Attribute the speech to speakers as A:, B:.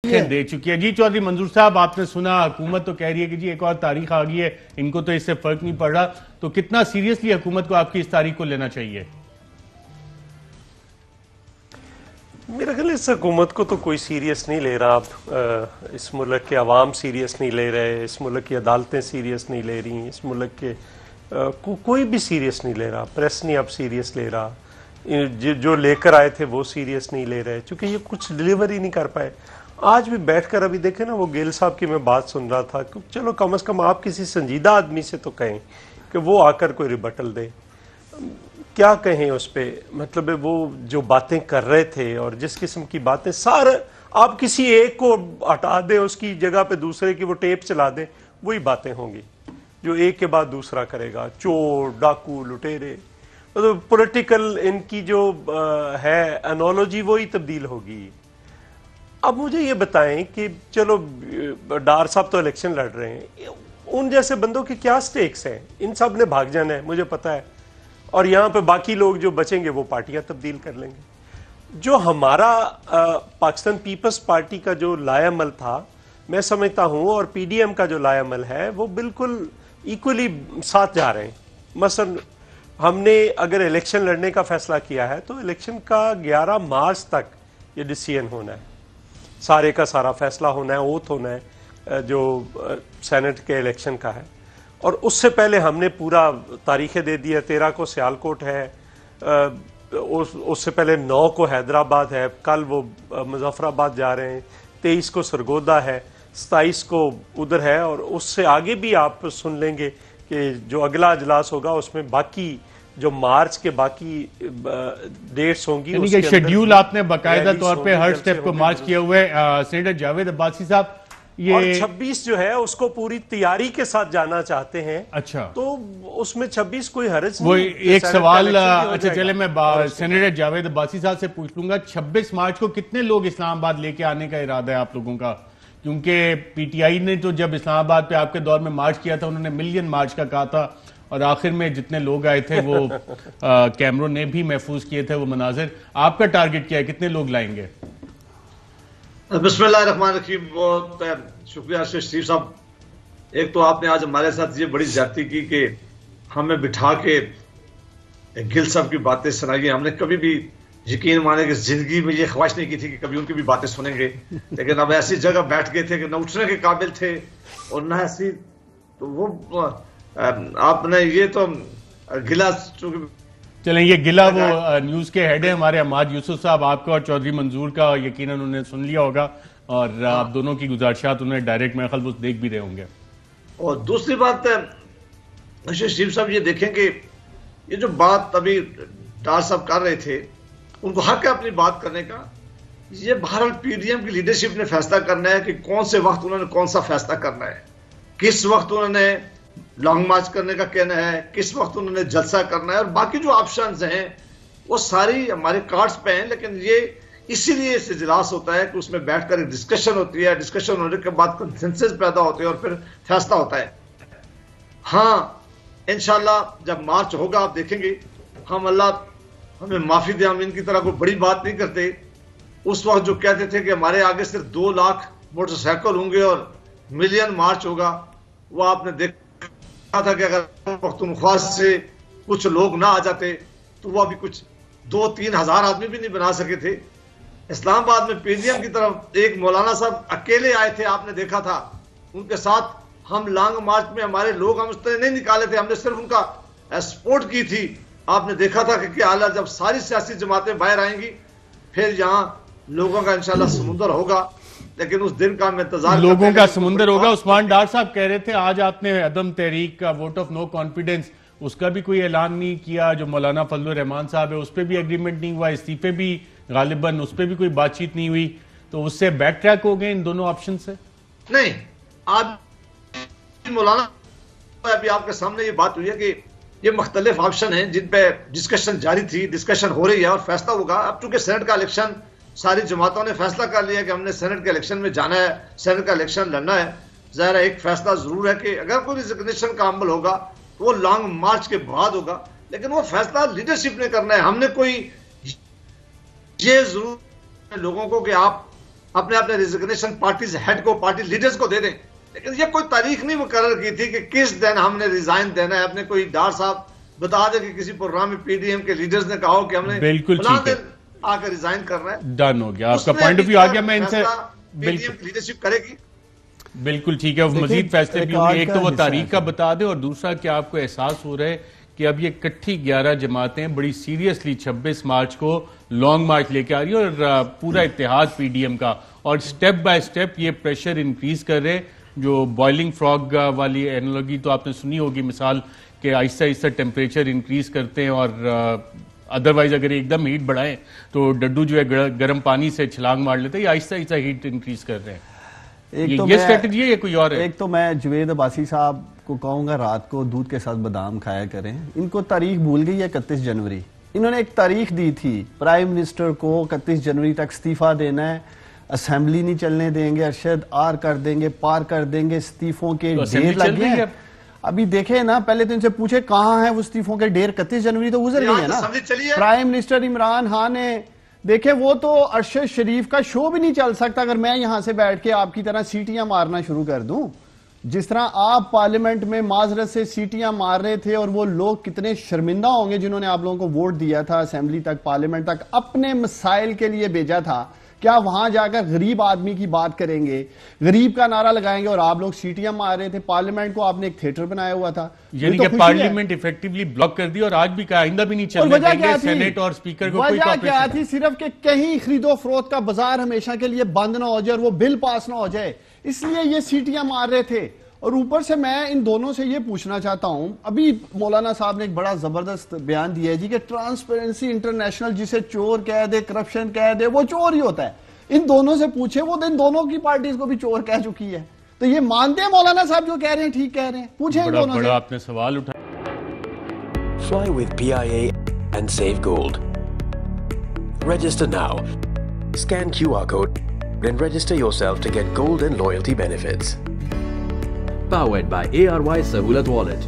A: तारीखें दे चुकी है। जी चौधरी मंजूर साहब, आपने सुना हुकूमत तो कह रही है कि जी एक और तारीख आ गई है, इनको तो इससे फर्क नहीं पड़ रहा, तो कितना सीरियसली हुकूमत को आपकी इस तारीख को लेना चाहिए?
B: मेरा ख्याल इस हुकूमत को तो कोई सीरियस नहीं ले रहा। अब इस मुल्क के अवाम सीरियस नहीं ले रहे, इस मुल्क की अदालतें सीरियस नहीं ले रही, इस मुल्क के कोई भी सीरियस नहीं ले रहा, प्रेस नहीं अब सीरियस ले रहा, जो लेकर आए थे वो सीरियस नहीं ले रहे, क्योंकि ये कुछ डिलीवर ही नहीं कर पाए। आज भी बैठकर अभी देखें ना, वो गिल साहब की मैं बात सुन रहा था कि चलो कम से कम आप किसी संजीदा आदमी से तो कहें कि वो आकर कोई रिबटल दे। क्या कहें उस पर, मतलब वो जो बातें कर रहे थे और जिस किस्म की बातें, सारे आप किसी एक को हटा दें, उसकी जगह पे दूसरे की वो टेप चला दें, वही बातें होंगी जो एक के बाद दूसरा करेगा। चोर, डाकू, लुटेरे, मतलब पॉलिटिकल इनकी जो है एनोलॉजी वही तब्दील होगी। अब मुझे ये बताएं कि चलो डार साहब तो इलेक्शन लड़ रहे हैं, उन जैसे बंदों के क्या स्टेक्स हैं? इन सब ने भाग जाना है, मुझे पता है, और यहाँ पे बाकी लोग जो बचेंगे वो पार्टियां तब्दील कर लेंगे। जो हमारा पाकिस्तान पीपल्स पार्टी का जो लायामल था, मैं समझता हूँ, और पीडीएम का जो लायामल है वो बिल्कुल इक्वली साथ जा रहे हैं। मसलन हमने अगर इलेक्शन लड़ने का फैसला किया है तो इलेक्शन का 11 मार्च तक ये डिसीजन होना है, सारे का सारा फैसला होना है, ओथ होना है जो सेनेट के इलेक्शन का है। और उससे पहले हमने पूरा तारीखें दे दी है। 13 को सियालकोट है, उससे पहले 9 को हैदराबाद है, कल वो मुजफ्फराबाद जा रहे हैं, 23 को सरगोदा है, 27 को उधर है, और उससे आगे भी आप सुन लेंगे कि जो अगला अजलास होगा उसमें बाकी जो मार्च के बाकी डेट्स होंगी,
A: यानी कि शेड्यूल आपने बाकायदा तौर पे हर स्टेप को मार्च किए हुए। सेनेटर जावेद अब्बासी साहब, ये
B: और 26 जो है उसको पूरी तैयारी के साथ जाना चाहते हैं।
A: अच्छा,
B: तो उसमें 26 कोई हर्ज
A: वो
B: नहीं।
A: एक सवाल, अच्छा चले मैं सेनेटर जावेद अब्बासी साहब से पूछ लूंगा, 26 मार्च को कितने लोग इस्लामाबाद लेके आने का इरादा है आप लोगों का? क्योंकि पीटीआई ने तो जब इस्लामाबाद पे आपके दौर में मार्च किया था, उन्होंने मिलियन मार्च का कहा था, और आखिर में जितने लोग आए थे वो कैमरों ने भी महफूज किए थे वो मनाजिर। आपका टारगेट क्या है, कितने लोग लाएंगे?
C: बिस्मिल्लाहिर्रहमानिर्रहीम। बहुत शुक्रिया शरीफ साहब। एक तो आपने आज हमारे साथ ये बड़ी ज्यादती की कि हमें बिठा के गिल साहब की बातें सुनाई। हमने कभी भी यकीन माने कि जिंदगी में ये ख्वाहिश नहीं की थी कि कभी उनकी भी बातें सुनेंगे, लेकिन अब ऐसी जगह बैठ गए थे कि न उठने के काबिल थे और न ऐसी, तो वो आपने ये तो गिला,
A: चलें ये गिला वो न्यूज़ के हेड है हमारे अहमद यूसुफ साहब, आपका और चौधरी मंजूर का यकीनन उन्होंने सुन लिया होगा, और आप दोनों की गुजारिशात उन्हें डायरेक्ट मेरे ख्याल देख भी रहे होंगे।
C: और दूसरी बात शरीफ साहब, ये देखें कि ये जो बात अभी डार साहब कर रहे थे, उनको हक है अपनी बात करने का। ये बहरहाल पीडीएम की लीडरशिप ने फैसला करना है कि कौन से वक्त उन्होंने कौन सा फैसला करना है, किस वक्त उन्होंने लॉन्ग मार्च करने का कहना है, किस वक्त उन्होंने जलसा करना है, और बाकी जो ऑप्शंस हैं वो सारी हमारे कार्ड्स पे हैं। लेकिन ये इसीलिए इस इजलास होता है कि उसमें बैठकर एक डिस्कशन होती है, डिस्कशन होने के बाद कंसेंसस पैदा होते हैं और फिर फैसला होता है। हाँ, इंशाल्लाह जब मार्च होगा आप देखेंगे, हम अल्लाह हमें माफी दे, हम इनकी तरह कोई बड़ी बात नहीं करते। उस वक्त जो कहते थे कि हमारे आगे सिर्फ 2 लाख मोटरसाइकिल होंगे और मिलियन मार्च होगा, वो आपने देखा था कि अगर पख्तूनख्वा से कुछ लोग ना आ जाते तो वो अभी कुछ 2-3 हज़ार आदमी भी नहीं बना सके थे। इस्लामाबाद में पीडीएम की तरफ एक मौलाना साहब अकेले आए थे, आपने देखा था, उनके साथ हम लॉन्ग मार्च में हमारे लोग हम उस तरह नहीं निकाले थे, हमने सिर्फ उनका सपोर्ट की थी। आपने देखा था कि क्या हालत, जब सारी सियासी जमातें बाहर आएंगी फिर यहाँ लोगों का इंशाल्लाह समुंदर होगा, लेकिन उस दिन का इंतजार,
A: लोगों का समुंदर होगा। उस्मान डार साहब कह रहे थे आज आपने अदम तहरीक का वोट ऑफ नो कॉन्फिडेंस, उसका भी कोई ऐलान नहीं किया, जो मौलाना फजलुर रहमान साहब है उस पर भी एग्रीमेंट नहीं हुआ, इस्तीफे भी गालिबन उस पर भी कोई बातचीत नहीं हुई, तो उससे बैक ट्रैक हो गए इन दोनों ऑप्शन से?
C: नहीं, आज मौलाना अभी आपके सामने ये बात हुई है कि ये मुख्तलिफ ऑप्शन हैं जिन पे डिस्कशन जारी थी, डिस्कशन हो रही है और फैसला होगा। अब चूंकि सेनेट का इलेक्शन सारी जमातों ने फैसला कर लिया कि हमने सेनेट के इलेक्शन में जाना है, सेनेट का इलेक्शन लड़ना है, ज़ाहिर है एक फैसला जरूर है कि अगर कोई रिजिग्नेशन का अमल होगा तो वो लॉन्ग मार्च के बाद होगा, लेकिन वो फैसला लीडरशिप ने करना है। हमने कोई ये जरूर लोगों को कि आप اپنے اپنے ریزگنیشن پارٹیز ہیڈ کو، پارٹی لیڈرز کو دے دیں، لیکن یہ کوئی تاریخ نہیں مقرر کی تھی کہ کس دن ہم نے ریزائن دینا ہے. اپنے کوئی ڈار صاحب بتا دیں کہ کسی پروگرام میں پی ڈی ایم کے لیڈرز نے کہا ہو کہ ہم نے فلاں دن آ کر ریزائن کرنا ہے.
A: ڈن ہو گیا، آپ کا پوائنٹ آف ویو آ گیا. میں ان سے
C: لیڈرشپ کرے گی.
A: بالکل ٹھیک ہے، مزید فیصلے بھی ہوں گے. ایک تو وہ تاریخ کا بتا دیں، اور دوسرا کہ آپ کو احساس ہو رہا ہے کہ اب یہ کٹھی 11 جماعتیں بڑی سیریسلی 26 مارچ کو لانگ مارچ لے کے آ رہی ہیں، اور پورا اتحاد پی ڈی ایم کا، اور سٹیپ بائی سٹیپ یہ پریشر انکریز کر رہے. جو بوائلنگ فراگ والی اینالوگی تو آپ نے سنی ہوگی، مثال کہ آہستہ آہستہ ٹیمپریچر انکریز کرتے ہیں، اور ادروائز اگر ایک دم ہیٹ بڑھائیں تو ڈڈو جو ہے گرم پانی سے چھلانگ مار لیتے ہیں. یہ آہستہ آہستہ ہیٹ انکریز کر رہے ہیں. یہ اسٹریٹجی ہے یا کوئی اور ہے؟
D: ایک تو میں جوید عباسی صاحب کو کہوں گا رات کو دودھ کے ساتھ بادام کھایا کریں. ان کو تاریخ بھول گئی ہے 31 جنوری. انہوں نے ایک تاریخ دی تھی پرائم منسٹر کو 31 جنوری تک استعفیٰ دینا ہے، اسمبلی نہیں چلنے دیں گے، ارشد آر کر دیں گے، پار کر دیں گے، استعفوں کے ڈھیر لگے ہیں. ابھی دیکھیں نا، پہلے تو ان سے پوچھے کہاں ہیں وہ استعفوں کے ڈھیر. 31 جنوری تو گزر گئی ہے نا. پرائم منسٹر عمران خان نے دیکھیں، وہ تو ارشد شریف کا شو بھی نہیں چل سکتا اگر میں یہاں سے بیٹھ کے آپ کی طرح سیٹیاں مارنا شروع کر دوں. جس طرح آپ پارلیمنٹ میں معذرت سے سیٹیاں مار رہے تھے، اور وہ لوگ کتنے شرمندہ ہوں گے جنہوں نے آپ لوگوں کو ووٹ دیا تھا، اسمبلی تک، پارلیمنٹ تک اپنے مسائل کے لیے بھیجا تھا. کیا وہاں جا کر غریب آدمی کی بات کریں گے، غریب کا نعرہ لگائیں گے، اور آپ لوگ سیٹیاں مار رہے تھے؟ پارلیمنٹ کو آپ نے ایک تھیٹر بنایا ہوا تھا.
A: یعنی کہ پارلیمنٹ ایفیکٹیولی بلاک کر دی، اور آج بھی کہا آئندہ بھی نہیں چلنے دیں گے سینیٹ اور اسپیکر کو کوئی
D: وجہ کیا تھی؟ صرف کہ کہیں خرید و فروخت کا بازار ہمیشہ کے لیے بند نہ ہو جائے اور وہ بل پاس نہ ہو جائے، اس لیے یہ سیٹیاں مار رہے تھے. اور اوپر سے میں ان دونوں سے یہ پوچھنا چاہتا ہوں، ابھی مولانا صاحب نے ایک بڑا زبردست بیان دیا ہے جی کہ ٹرانسپیرنسی انٹرنیشنل جسے چور کہہ دے، کرپشن کہہ دے، وہ چور ہی ہوتا ہے. ان دونوں سے پوچھے، وہ ان دونوں کی پارٹیز کو بھی چور کہہ چکی ہے. تو یہ مانتے ہیں مولانا صاحب جو کہہ رہے ہیں ٹھیک کہہ رہے ہیں؟ پوچھیں ان دونوں سے.
A: بڑا آپ نے سوال اٹھایا.
E: Fly with PIA and save gold. Register now. Scan QR code and register yourself to get gold and loyalty benefits.
F: Powered by ARY Sahulat Wallet.